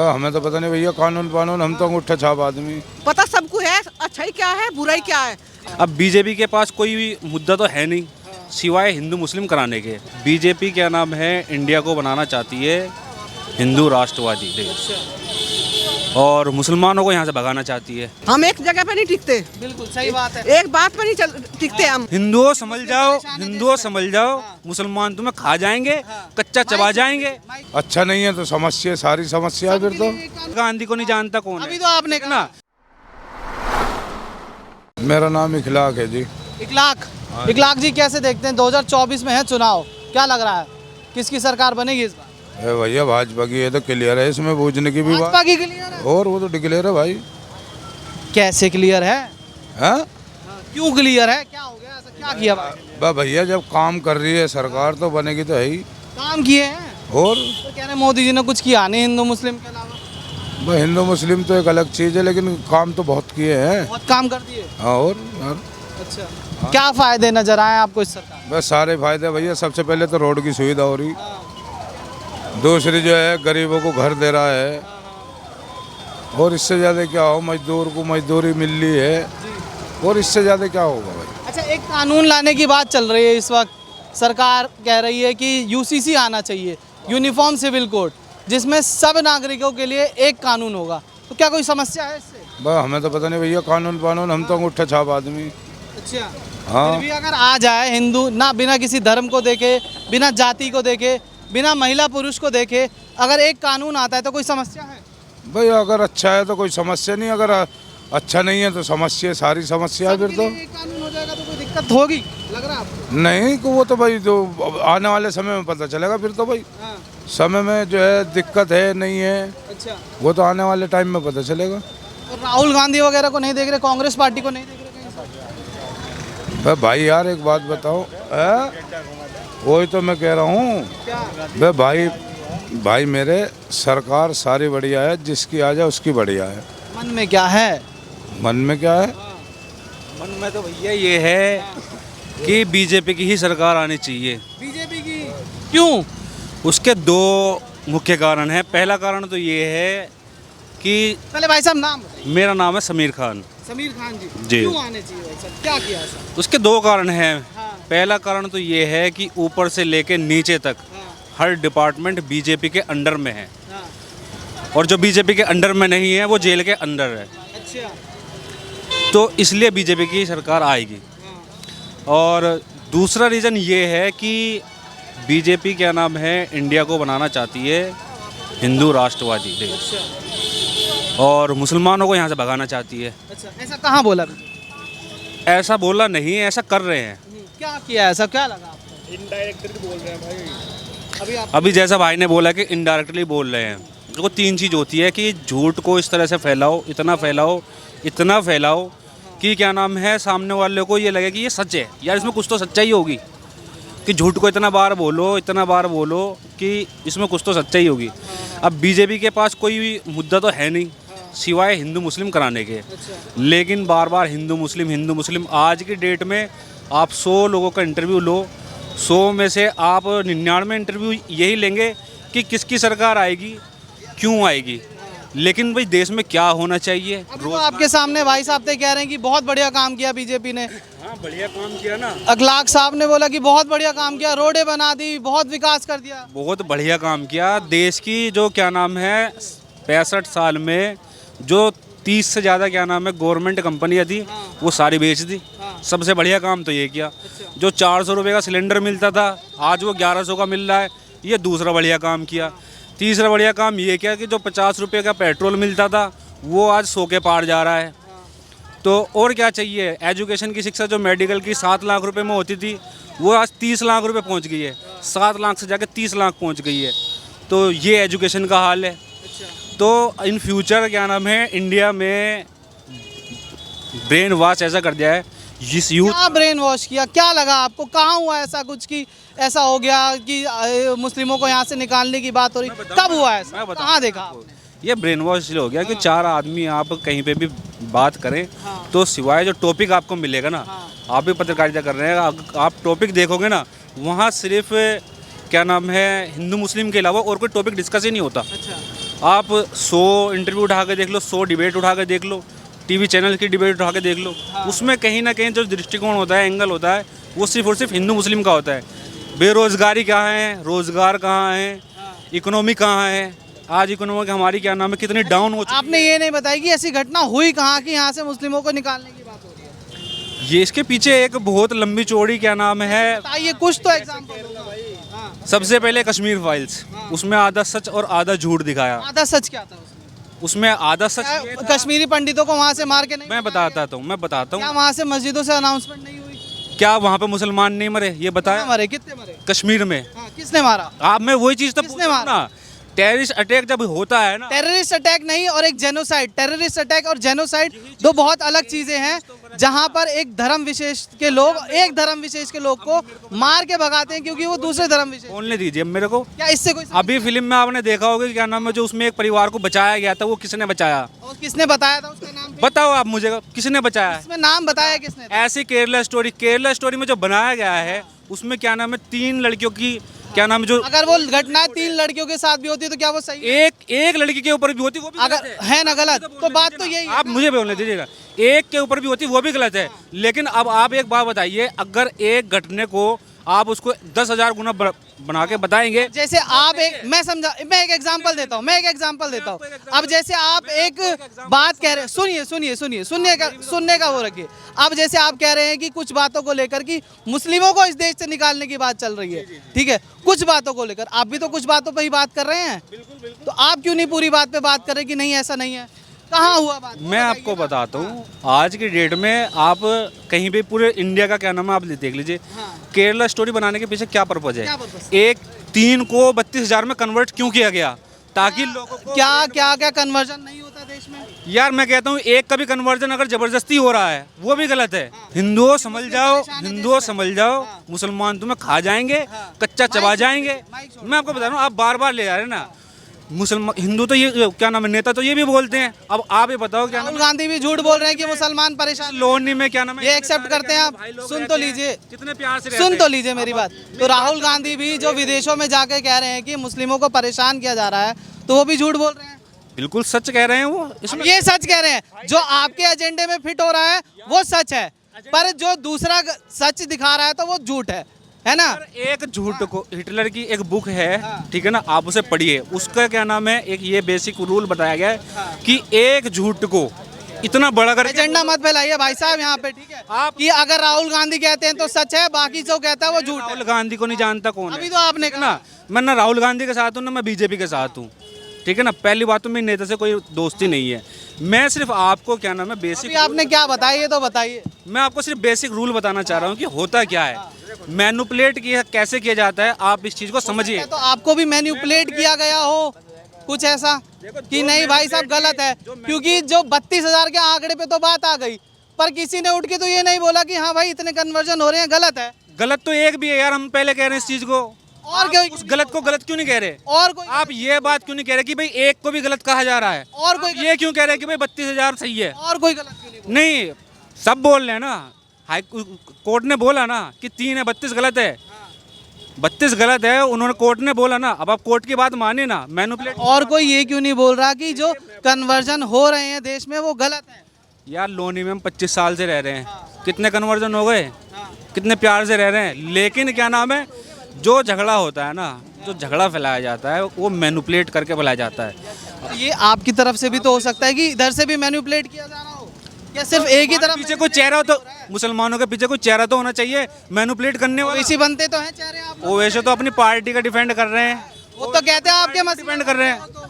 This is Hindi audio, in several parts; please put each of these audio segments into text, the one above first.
हमें तो पता नहीं भैया, कानून कानून, हम तो अंगूठा छाप आदमी। पता सबको है, अच्छाई क्या है बुराई क्या है। अब बीजेपी के पास कोई भी मुद्दा तो है नहीं सिवाय हिंदू मुस्लिम कराने के। बीजेपी क्या नाम है, इंडिया को बनाना चाहती है हिंदू राष्ट्रवादी देश और मुसलमानों को यहाँ से भगाना चाहती है। हम एक जगह पे नहीं टिकते, बिल्कुल सही बात है। एक बात पे नहीं टिकते हम। हिंदुओं समझ जाओ, मुसलमान तुम्हें खा जाएंगे, कच्चा चबा जाएंगे। अच्छा नहीं है तो समस्या, सारी समस्या है फिर तो। गांधी को नहीं जानता कौन अभी है? तो आपने कहा मेरा नाम इखलाक है जी। इखलाक जी, कैसे देखते हैं 2024 में है चुनाव, क्या लग रहा है किसकी सरकार बनेगी इस बार? भैया भाजपा की है तो क्लियर है, इसमें पूछने की भी बात। भाजपा की क्लियर है। और वो तो डिक्लेयर है भाई। कैसे क्लियर है? हैं? क्यों क्लियर है, क्या हो गया, ऐसा क्या किया भाई? भैया जब काम कर रही है सरकार तो बनेगी तो है ही। काम किए हैं और तो कह रहे हैं मोदी जी ने कुछ किया नहीं हिंदू मुस्लिम के अलावा। भाई हिंदू मुस्लिम तो एक अलग चीज़ है, लेकिन काम तो बहुत किए हैं। बहुत काम कर दिए। और यार अच्छा, क्या फायदे नजर आए आपको इस सरकार? बस सारे फायदे भैया। सबसे पहले तो रोड की सुविधा हो रही, दूसरी जो है गरीबों को घर दे रहा है, और इससे ज़्यादा क्या हो, मजदूर को मजदूरी मिल रही है, और इससे ज़्यादा क्या होगा भाई। अच्छा, एक कानून लाने की बात चल रही है इस वक्त। सरकार कह रही है कि यूसीसी आना चाहिए, यूनिफॉर्म सिविल कोड, जिसमें सब नागरिकों के लिए एक कानून होगा। तो क्या कोई समस्या है इससे? भाई हमें तो पता नहीं भैया, कानून कानून, हम तो अंगूठा छाप आदमी। अच्छा, हाँ। फिर भी अगर आ जाए हिंदू ना, बिना किसी धर्म को देखे, बिना जाति को देखे, बिना महिला पुरुष को देखे, अगर एक कानून आता है तो कोई समस्या है? भाई अगर अच्छा है तो कोई समस्या नहीं, अगर अच्छा नहीं है तो समस्या, सारी समस्या है फिर तो। एक कानून हो जाएगा तो कोई दिक्कत होगी, लग रहा है आपको? नहीं को वो तो भाई जो आने वाले समय में पता चलेगा फिर तो भाई। हाँ। समय में जो है दिक्कत है नहीं है, अच्छा, वो तो आने वाले टाइम में पता चलेगा। तो राहुल गांधी वगैरह को नहीं देख रहे, कांग्रेस पार्टी को नहीं देख रहे कहीं से? भाई यार एक बात बताओ, वही तो मैं कह रहा हूँ। क्या? भाई मेरे सरकार सारी बढ़िया है, जिसकी आ जाए उसकी बढ़िया है। मन में क्या है? मन में क्या है? मन में तो भैया ये है कि बीजेपी की ही सरकार आनी चाहिए। बीजेपी की क्यों? उसके दो मुख्य कारण हैं। पहला कारण तो ये है कि पहले भाई साहब नाम बताइए। मेरा नाम है समीर खान समीर खान जी। जी। क्यों आने चाहिए भाई साहब, क्या किया ऐसा? उसके दो कारण हैं। हाँ। पहला कारण तो ये है कि ऊपर से लेके नीचे तक हाँ। हर डिपार्टमेंट बीजेपी के अंडर में है, हाँ। और जो बीजेपी के अंडर में नहीं है वो जेल के अंदर है। अच्छा। तो इसलिए बीजेपी की सरकार आएगी। हाँ। और दूसरा रीज़न ये है कि बीजेपी क्या नाम है, इंडिया को बनाना चाहती है हिंदू राष्ट्रवादी देश और मुसलमानों को यहाँ से भगाना चाहती है। अच्छा, ऐसा कहाँ बोला? ऐसा बोला नहीं है, ऐसा कर रहे हैं। क्या किया ऐसा, क्या लगा आपको? इनडायरेक्टली बोल रहे हैं भाई। अभी जैसा भाई ने बोला कि इनडायरेक्टली बोल रहे हैं। देखो तीन चीज़ होती है कि झूठ को इस तरह से फैलाओ, इतना फैलाओ कि क्या नाम है, सामने वाले को ये लगे कि ये सच है, यार इसमें कुछ तो सच्चाई होगी। कि झूठ को इतना बार बोलो कि इसमें कुछ तो सच्चाई होगी। अब बीजेपी के पास कोई भी मुद्दा तो है नहीं सिवाय हिंदू मुस्लिम कराने के। लेकिन बार बार हिंदू मुस्लिम। आज की डेट में आप 100 लोगों का इंटरव्यू लो, 100 में से आप 99 इंटरव्यू यही लेंगे कि किसकी सरकार आएगी, क्यों आएगी। लेकिन भाई देश में क्या होना चाहिए। अभी तो आपके सामने भाई साहब तो कह रहे हैं कि बहुत बढ़िया काम किया बीजेपी ने। हाँ, बढ़िया काम किया ना। इखलाक साहब ने बोला कि बहुत बढ़िया काम किया, रोडें बना दी, बहुत विकास कर दिया। बहुत बढ़िया काम किया। देश की जो क्या नाम है 65 साल में जो 30 से ज़्यादा क्या नाम है गवर्नमेंट कंपनियाँ थी, वो सारी बेच दी। सबसे बढ़िया काम तो ये किया। जो 400 रुपये का सिलेंडर मिलता था, आज वो 1100 का मिल रहा है, ये दूसरा बढ़िया काम किया। तीसरा बढ़िया काम ये किया कि जो 50 रुपये का पेट्रोल मिलता था, वो आज 100 के पार जा रहा है। तो और क्या चाहिए। एजुकेशन की शिक्षा जो मेडिकल की 7 लाख रुपए में होती थी, वो आज 30 लाख रुपए पहुंच गई है। 7 लाख से जाके 30 लाख पहुंच गई है। तो ये एजुकेशन का हाल है। तो इन फ्यूचर क्या नाम है, इंडिया में ब्रेन वॉश ऐसा कर दिया है इस यूथ। क्या ब्रेन वॉश किया, क्या लगा आपको, कहाँ हुआ ऐसा कुछ कि ऐसा हो गया कि मुस्लिमों को यहाँ से निकालने की बात हो रही? कब हुआ ऐसा, कहाँ देखा आपने? ये ब्रेन वॉश इसलिए हो गया कि 4 आदमी आप कहीं पे भी बात करें तो सिवाय जो टॉपिक आपको मिलेगा ना, आप भी पत्रकारिता कर रहे हैं, आप टॉपिक देखोगे ना, वहाँ सिर्फ क्या नाम है हिंदू मुस्लिम के अलावा और कोई टॉपिक डिस्कस ही नहीं होता। आप 100 इंटरव्यू उठा के देख लो, 100 डिबेट उठा के देख लो, टीवी चैनल की डिबेट उठा के देख लो, उसमें कहीं ना कहीं जो दृष्टिकोण होता है, एंगल होता है, वो सिर्फ और सिर्फ हिंदू मुस्लिम का होता है। बेरोज़गारी कहाँ है, रोज़गार कहाँ है, इकोनॉमी कहाँ है, आज इकोनॉमी हमारी क्या नाम है कितनी डाउन हो चुकी आपने ये नहीं बताया कि ऐसी घटना हुई कहाँ कि यहाँ से मुस्लिमों को निकालने की बात हो रही है। है। ये इसके पीछे एक बहुत लंबी चौड़ी क्या नाम है, बताइए कुछ तो एग्जाम्पल होगा भाई। हाँ, सबसे पहले कश्मीर फाइल्स, उसमें आधा सच और आधा झूठ दिखाया। आधा सच क्या था उसमें? उसमें आधा सच ये था- कश्मीरी पंडितों को वहाँ से मार के नहीं मैं बताता हूँ क्या वहाँ से मस्जिदों से अनाउंसमेंट नहीं हुई? क्या वहाँ पे मुसलमान नहीं मरे, ये बताया मरे, कितने मरे? कश्मीर में। हाँ, किसने मारा? आप मैं वही चीज़ तो किसने पूछ रहा हूँ मारा? ना, टेररिस्ट अटैक जब होता है ना, टेररिस्ट अटैक नहीं और एक जेनोसाइड। टेररिस्ट अटैक और जेनोसाइड दो बहुत अलग चीजें हैं, जहां पर एक धर्म विशेष के लोग को मार के भगाते हैं क्योंकि वो दूसरे धर्म विशेष। बोलने दीजिए मेरे को। क्या इससे कोई अभी फिल्म में आपने देखा होगा कि क्या नाम है, जो उसमें एक परिवार को बचाया गया था, वो किसने बचाया? और किसने बताया था उसका नाम? बताओ आप मुझे, किसने बचाया है? इसमें नाम बताया किसने था? ऐसी केरला स्टोरी में जो बनाया गया है, उसमें क्या नाम है, 3 लड़कियों की क्या नाम है, जो अगर वो घटना 3 लड़कियों के साथ भी होती है तो क्या वो सही है? एक लड़की के ऊपर भी होती, वो भी गलत अगर है ना गलत, तो बात तो यही है। आप मुझे बोलने दीजिएगा, एक के ऊपर भी होती वो भी गलत है। लेकिन अब आप एक बात बताइए, अगर एक घटने को आप उसको 10,000 गुना बना के बताएंगे। जैसे आप मैं एक एग्जांपल देता हूँ। अब जैसे आप एक बात कह रहे हैं, सुनने का वो रखिए। अब जैसे आप कह रहे हैं कि कुछ बातों को लेकर कि मुस्लिमों को इस देश से निकालने की बात चल रही है, ठीक है, कुछ बातों को लेकर आप भी तो कुछ बातों पर ही बात कर रहे हैं। तो आप क्यों नहीं पूरी बात पे बात कर रहे कि नहीं ऐसा नहीं है? कहाँ हुआ बात? मैं आपको बताता हूँ, आज की डेट में आप कहीं भी पूरे इंडिया का क्या नाम है, आप देख लीजिए, केरला स्टोरी बनाने के पीछे क्या पर्पज है? एक 3 को 32,000 में कन्वर्ट क्यों किया गया? ताकि लोगों को क्या कन्वर्जन नहीं होता देश में? यार मैं कहता हूँ, एक का भी कन्वर्जन अगर जबरदस्ती हो रहा है वो भी गलत है। हिंदुओं समझ जाओ, मुसलमान तुम्हें खा जाएंगे, कच्चा चबा जाएंगे। मैं आपको बता रहा हूँ, आप बार बार ले जा रहे हैं ना, मुसलमान हिंदू तो ये क्या नाम है, नेता तो ये भी बोलते हैं। अब आप ये बताओ, क्या राहुल गांधी भी झूठ बोल रहे हैं कि मुसलमान परेशान। लोनी में क्या नाम है, ये एक्सेप्ट करते हैं आप? सुन तो लीजिए, कितने प्यार से सुन तो लीजिए मेरी बात। तो राहुल गांधी भी जो विदेशों में जाके कह रहे हैं कि मुस्लिमों को परेशान किया जा रहा है, तो वो भी झूठ बोल रहे हैं। बिल्कुल सच कह रहे हैं वो, इसमें ये सच कह रहे हैं, जो आपके एजेंडे में फिट हो रहा है वो सच है, पर जो दूसरा सच दिखा रहा है तो वो झूठ है ना? एक झूठ को, हिटलर की एक बुक है, ठीक है ना, आप उसे पढ़िए, उसका क्या नाम है, एक ये बेसिक रूल बताया गया है कि एक झूठ को इतना बड़ा कर एजेंडा मत फैलाइए भाई साहब यहाँ पे, ठीक है? आप कि अगर राहुल गांधी कहते हैं तो सच है, बाकी जो कहता है वो झूठ है। राहुल गांधी को नहीं जानता कौन है? अभी तो आपने कहा ना, मैं ना राहुल गांधी के साथ हूँ ना मैं बीजेपी के साथ हूँ, ठीक है ना। पहली बात तो मेरी नेता से कोई दोस्ती नहीं है, मैं सिर्फ आपको क्या नाम है बेसिक, अभी आपने क्या बताया ये तो बताइए। मैं आपको सिर्फ बेसिक रूल बताना चाह रहा हूँ कि होता क्या है, मैनिपुलेट किया कैसे किया जाता है, आप इस चीज़ को समझिए। तो आपको भी मैनिपुलेट किया गया हो कुछ ऐसा कि नहीं भाई साहब गलत है, क्योंकि जो 32,000 के आंकड़े पे तो बात आ गई, पर किसी ने उठ के तो ये नहीं बोला कि हाँ भाई इतने कन्वर्जन हो रहे हैं, गलत है। गलत तो एक भी है यार, हम पहले कह रहे हैं इस चीज़ को, और क्या? उस गलत को गलत क्यों नहीं कह रहे? और कोई आप ये बात क्यों नहीं कह रहे कि भाई एक को भी गलत कहा जा रहा है? और कोई ये क्यों कह रहे हैं कि भाई 32,000 सही है? और कोई गलत क्यों नहीं बोला? नहीं, सब बोल रहे हैं ना, हाई कोर्ट ने बोला ना कि 3 है, 32 गलत है, 32 गलत है, उन्होंने कोर्ट ने बोला ना, अब आप कोर्ट की बात माने ना, मैनिपुलेट। और कोई ये क्यों नहीं बोल रहा कि जो कन्वर्जन हो रहे हैं देश में वो गलत है? यार लोनी में हम 25 साल से रह रहे हैं, कितने कन्वर्जन हो गए, कितने प्यार से रह रहे हैं, लेकिन क्या नाम है, जो झगड़ा होता है ना, जो झगड़ा फैलाया जाता है वो मैनिपुलेट करके फैलाया जाता है। ये आपकी तरफ से भी तो हो सकता है कि इधर से भी मैनिपुलेट किया जा रहा हो, या सिर्फ एक ही तरफ? पीछे कोई चेहरा हो तो, मुसलमानों के पीछे कोई चेहरा तो होना चाहिए मैनिपुलेट करने वाला। वैसे बनते तो हैं चेहरे आप, वो वैसे तो अपनी पार्टी का डिफेंड कर रहे हैं, वो तो कहते हैं आपके मसीह डिपेंड कर रहे हैं।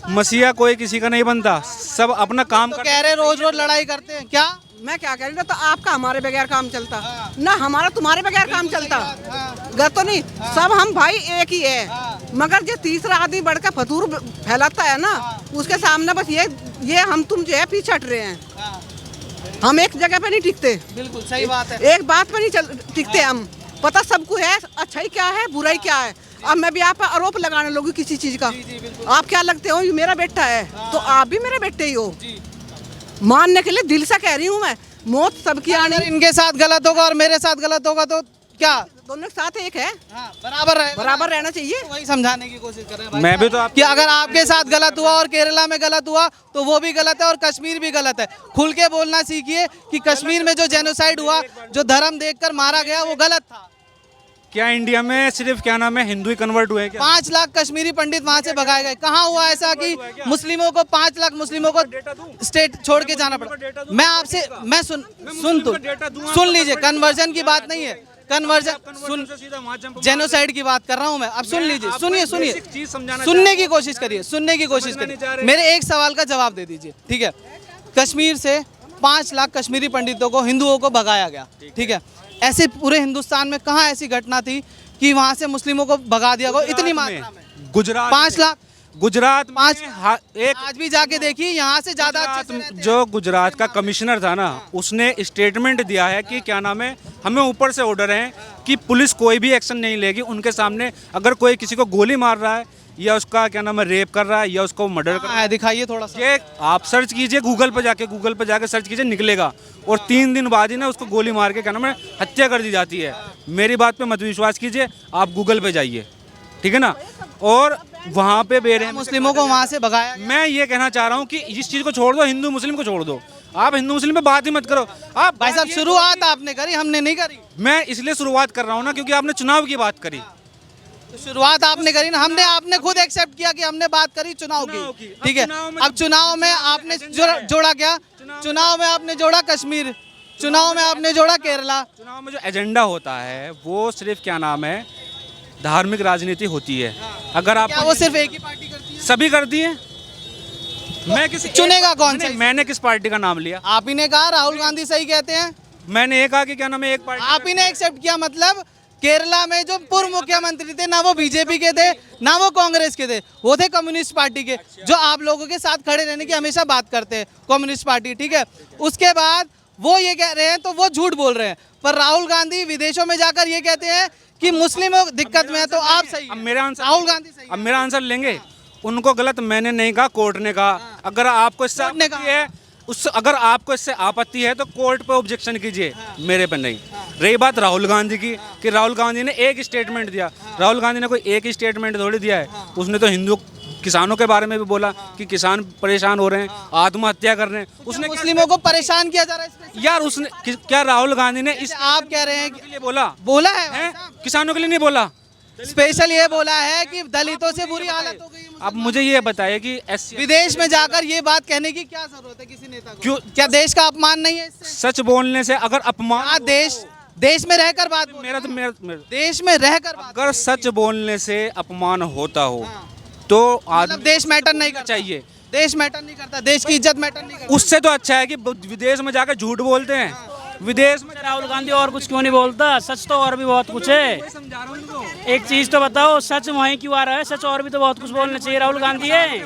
मसीहा कोई किसी का नहीं बनता, सब अपना काम तो कह रहे रोज रोज लड़ाई करते हैं क्या? मैं क्या कह रही हूँ, तो आपका हमारे बगैर काम चलता ना, हमारा तुम्हारे बगैर काम चलता घर तो नहीं, सब हम भाई एक ही है। मगर जो तीसरा आदमी बढ़ के फतूर फैलाता है ना, उसके सामने बस ये हम तुम जो है पीछे हट रहे हैं। हम एक जगह पे नहीं टिकते, बिल्कुल सही बात है। एक बात पे नहीं टिकते हम, पता सबको है अच्छाई क्या है बुराई क्या है। अब मैं भी आप पर आरोप लगाने लोगी किसी चीज का, आप क्या लगते हो, ये मेरा बेटा है तो आप भी मेरे बेटे ही हो, मानने के लिए दिल से कह रही हूँ मैं। मौत सबकी आनी, अगर इनके साथ गलत होगा और मेरे साथ गलत होगा तो क्या दोनों के साथ एक है, हाँ, बराबर रहे, बराबर रहना चाहिए। वही समझाने की कोशिश कर रहे हैं भाई मैं भी साहब तो आप कि अगर आपके साथ गलत हुआ और केरला में गलत हुआ तो वो भी गलत है और कश्मीर भी गलत है। खुल के बोलना सीखिए कि कश्मीर में जो जेनोसाइड हुआ, जो धर्म देखकर मारा गया, वो गलत था। क्या इंडिया में सिर्फ क्या नाम है हिंदू ही कन्वर्ट हुए हैं क्या? 5 लाख कश्मीरी पंडित वहां से भगाए गए। कहाँ हुआ ऐसा कि मुस्लिमों को 5 लाख मुस्लिमों को स्टेट छोड़ के जाना पड़ा? मैं आपसे मैं सुन लीजिए, कन्वर्जन की बात नहीं है, कन्वर्जन सुन, जेनोसाइड की बात कर रहा हूं मैं। अब सुन लीजिए, सुनिए, सुनने की कोशिश करिए, सुनने की कोशिश करिए। मेरे एक सवाल का जवाब दे दीजिए, ठीक है? कश्मीर से 5 लाख कश्मीरी पंडितों को, हिंदुओं को भगाया गया, ठीक है? ऐसे पूरे हिंदुस्तान में कहाँ ऐसी घटना थी कि वहां से मुस्लिमों को भगा दिया गया इतनी मात्रा में? गुजरात 5 लाख, गुजरात में 5 एक आज भी जाके देखिए, यहाँ से ज्यादा अच्छे से रहते हैं। जो गुजरात का कमिश्नर था ना, उसने स्टेटमेंट दिया है कि क्या नाम है, हमें ऊपर से ऑर्डर है कि पुलिस कोई भी एक्शन नहीं लेगी उनके सामने। अगर कोई किसी को गोली मार रहा है या उसका क्या नाम है रेप कर रहा है या उसको मर्डर कर रहा हाँ, दिखाइए थोड़ा सा। है, ये आप सर्च कीजिए गूगल पे जाके सर्च कीजिए, निकलेगा। और 3 दिन बाद ही ना उसको गोली मार के क्या नाम है हत्या कर दी जाती है। मेरी बात पे मत विश्वास कीजिए, आप गूगल पे जाइए, ठीक है ना? और वहाँ पे बेरहम मुस्लिमों को वहां से भगाया गया। मैं ये कहना चाह रहा हूँ कि इस चीज़ को छोड़ दो, हिंदू मुस्लिम को छोड़ दो। आप हिंदू मुस्लिम पे बात ही मत करो। आप भाई साहब, शुरुआत आपने करी, हमने नहीं करी। मैं इसलिए शुरुआत कर रहा हूँ ना क्योंकि आपने चुनाव की बात करी। तो शुरुआत आपने करी ना, आपने खुद एक्सेप्ट किया कि हमने बात करी चुनाव की, ठीक है? अब चुनाव में आपने जोड़ा क्या? चुनाव में आपने जोड़ा कश्मीर, चुनाव में आपने जोड़ा केरला। चुनाव में जो एजेंडा होता है वो सिर्फ क्या नाम है धार्मिक राजनीति होती है। अगर आप क्या वो सिर्फ एक ही पार्टी करती है? सभी करती है। मैं किसी चुनेगा कौन सा? मैंने किस पार्टी का नाम लिया? आप ही ने कहा राहुल गांधी सही कहते हैं। मैंने ये कहा कि क्या नाम है एक पार्टी। आप ही ने एक्सेप्ट किया, मतलब केरला में जो पूर्व मुख्यमंत्री थे, ना वो बीजेपी के थे ना वो कांग्रेस के थे, वो थे कम्युनिस्ट पार्टी के, जो आप लोगों के साथ खड़े रहने की हमेशा बात करते हैं, कम्युनिस्ट पार्टी, ठीक है? उसके बाद वो ये कह रहे हैं तो वो झूठ बोल रहे हैं। पर राहुल गांधी विदेशों में जाकर ये कहते हैं कि मुस्लिमों दिक्कत में है, तो आप सही अब हैं। मेरा आंसर राहुल गांधी सही अब मेरा आंसर लेंगे। उनको गलत मैंने नहीं कहा, कोर्ट ने कहा। अगर आपको इससे कोर्ट ने आपत्ति कहा। है अगर आपको इससे आपत्ति है तो कोर्ट पे ऑब्जेक्शन कीजिए, मेरे पे नहीं। रही बात राहुल गांधी की कि राहुल गांधी ने एक स्टेटमेंट दिया। राहुल गांधी ने कोई एक स्टेटमेंट थोड़ी दिया है, उसने तो हिंदू किसानों के बारे में भी बोला कि किसान परेशान हो रहे हैं, आत्महत्या कर रहे हैं। उसने मुस्लिमों को परेशान किया जा रहा है इसमें। यार उसने क्या राहुल गांधी ने इस आप कह रहे हैं के लिए बोला है है किसानों के लिए नहीं बोला। स्पेशल ये बोला है कि दलितों से बुरी हालत हो गई है। अब मुझे ये बताइए कि विदेश में जाकर ये बात कहने की क्या जरूरत है किसी नेता को? क्यों? क्या देश का अपमान नहीं है इससे? सच बोलने से अगर अपमान हाँ, देश में रहकर बात बोलो। मेरा देश में रहकर बात अगर सच बोलने से अपमान होता हो तो मतलब आदमी देश मैटर नहीं करता। चाहिए। देश मैटर नहीं करता, देश की इज्जत मैटर नहीं करता। उससे तो अच्छा है कि विदेश में जाकर झूठ बोलते हैं। विदेश में राहुल गांधी और कुछ क्यों नहीं बोलता? सच तो और भी बहुत कुछ है। समझा रहा हूँ उनको। एक चीज तो बताओ, सच वहीं क्यों आ रहा है? सच और भी तो बहुत कुछ बोलना चाहिए राहुल गांधी है।